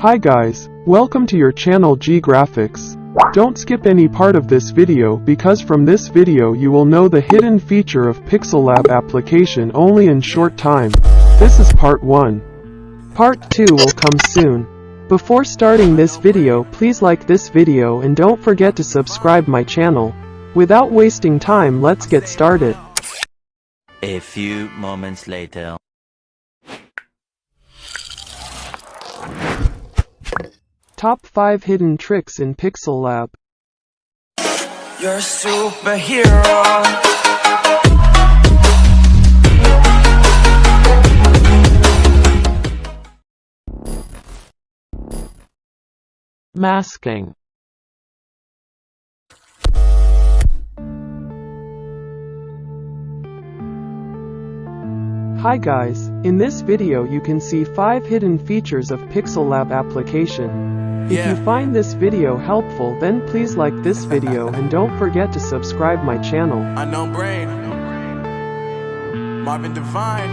Hi guys, welcome to your channel ₕ Don't skip any part of this video because from this video you will know the hidden feature of PixelLab application only in short time. This is part 1. Part 2 will come soon. Before starting this video, please like this video and don't forget to subscribe my channel. Without wasting time, let's get started. A few moments later. Top 5 hidden tricks in PixelLab. You're a superhero. Masking. Hi guys, in this video you can see 5 hidden features of PixelLab application. If you find this video helpful, then please like this video and don't forget to subscribe my channel. ₕᵘ₏ Marvin Divine.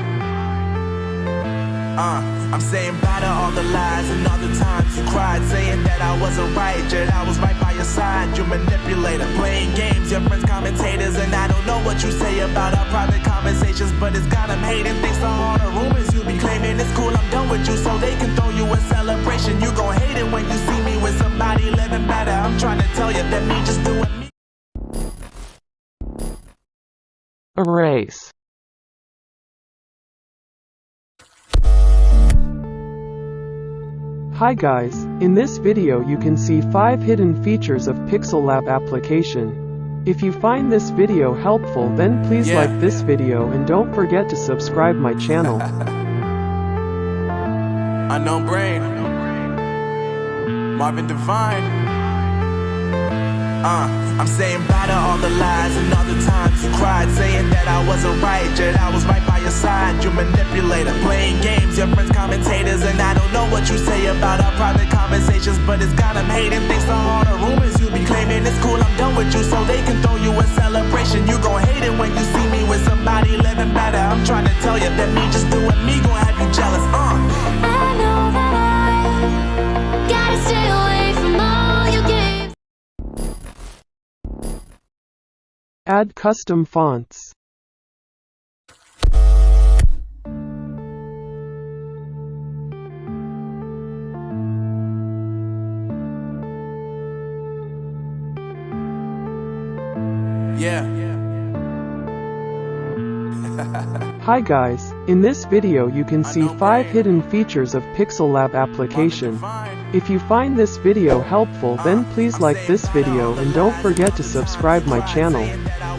I'm saying bye to all the lies and all the times you cried, saying that I wasn't right, yet I was right by your side. You manipulator, playing games, your friends commentators, and I don't know what you say about our private conversations, but it's got them hating. Thanks to all the rumors you be claiming, it's cool, I'm done with you, so they can throw you a celebration. You gon' hate it when you see me with somebody living better. I'm trying to tell you that me just doing me. Erase. Hi guys, in this video you can see 5 hidden features of PixelLab application. If you find this video helpful, then please like this video and don't forget to subscribe my channel. ₕᵘⵏ Marvin Divine. I'm saying bye to all the lies and all the times you cried, saying that I wasn't right, yet I was right by your side. You manipulator, playing games, your friends commentators, and I don't know what you say about our private conversations, but it's got them hating. Thanks to all the rumors you be claiming, it's cool, I'm done with you, so they can throw you a celebration. You gon' hate it when you see me with somebody living better. I'm trying to tell you that me just doing me gon' have you jealous. I know that I gotta stay away from all your games. Add custom fonts. Hi guys, in this video you can see 5 hidden features of PixelLab application. If you find this video helpful, then please like this video and don't forget to subscribe my channel. I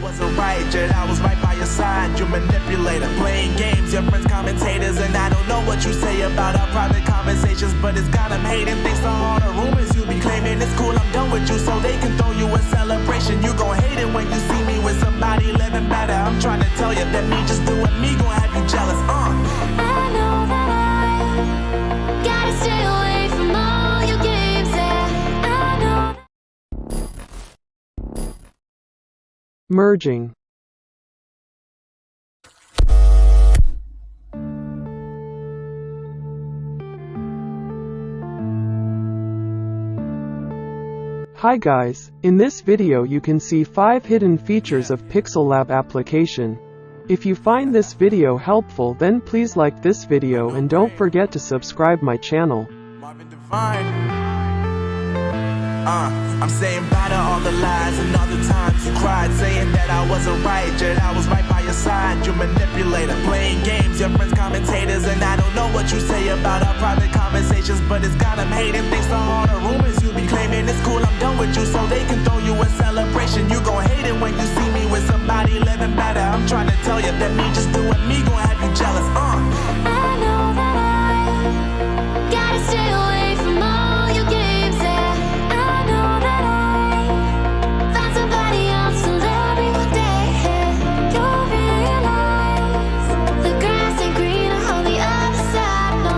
was right by your side. You manipulator, playing games, your friends commentators, and I don't know what you say about our private conversations, but it's got them hating. Thanks to all the rumors you be claiming, it's cool, I'm done with you, so they can throw you a celebration. You gon' hate it when you see me with somebody living better. I'm trying to tell you that me just doing me gon' have you jealous. I know that I gotta stay away from all your games. I know. Merging. Hi guys, in this video you can see 5 hidden features of PixelLab application. If you find this video helpful, then please like this video and don't forget to subscribe my channel. I'm saying bye to all the lies and all the times you cried, saying that I wasn't right, yet I was right by your side. You manipulator, playing games, your friends commentators, and I don't know what you say about our private conversations, but it's got them hating. Thanks to all the rumors you be claiming, it's cool, I'm done with you, so they can throw you a celebration. You gon' hate it when you see me with somebody living better. I'm trying to tell you that me just doing me gon' have you jealous. I know that I gotta stay away from all your games. I know that I found somebody else to love me one day. You'll realize the grass ain't greener on the other side. No,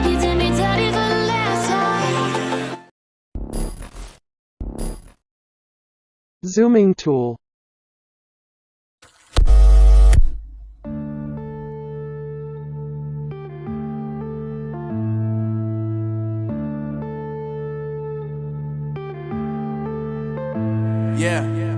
you did me dirty for the last time. Zooming tool. Yeah.